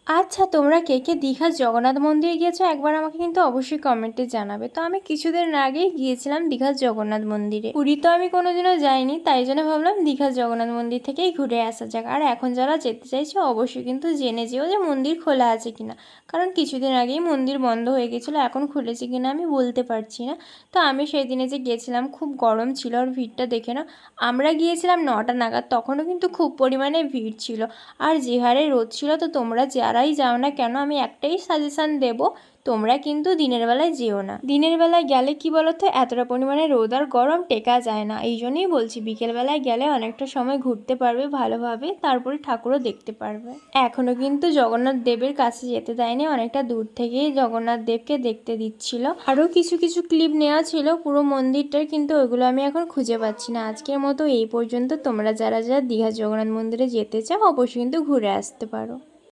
আচ্ছা, তোমরা কে কে দীঘার জগন্নাথ মন্দিরে গিয়েছো একবার আমাকে কিন্তু অবশ্যই কমেন্টে জানাবে। তো আমি কিছুদিন আগেই গিয়েছিলাম দীঘার জগন্নাথ মন্দিরে। পুরী তো আমি কোনোদিনও যাইনি, তাই জন্য ভাবলাম দীঘার জগন্নাথ মন্দির থেকেই ঘুরে আসা যাক। আর এখন যারা যেতে চাইছে অবশ্যই কিন্তু জেনে যেও যে মন্দির খোলা আছে কিনা, কারণ কিছুদিন আগেই মন্দির বন্ধ হয়ে গেছিলো, এখন খুলেছে কিনা আমি বলতে পারছি না। তো আমি সেই দিনে যে গেছিলাম খুব গরম ছিল, আর ভিড়টা দেখে না, আমরা গিয়েছিলাম 9টা নাগাদ, তখনও কিন্তু খুব পরিমাণে ভিড় ছিল। আর যে হারে রোদ ছিল, তো তোমরা যারাই যাও না কেন আমি একটাই সাজেশান দেব, তোমরা কিন্তু দিনের বেলায় যেও না। দিনের বেলায় গেলে কি বলো তো, এতটা পরিমাণে রোদ আর গরম টেকা যায় না। এই জন্যই বলছি বিকেলবেলায় গেলে অনেকটা সময় ঘুরতে পারবে ভালোভাবে, তারপরে ঠাকুরও দেখতে পারবে। এখনও কিন্তু জগন্নাথ দেবের কাছে যেতে দেয়নি, অনেকটা দূর থেকেই জগন্নাথ দেবকে দেখতে দিচ্ছিল। আরও কিছু কিছু ক্লিপ নেওয়া ছিল পুরো মন্দিরটার, কিন্তু ওইগুলো আমি এখন খুঁজে পাচ্ছি না। আজকের মতো এই পর্যন্ত। তোমরা যারা যারা দীঘা জগন্নাথ মন্দিরে যেতে চাও অবশ্যই কিন্তু ঘুরে আসতে পারো।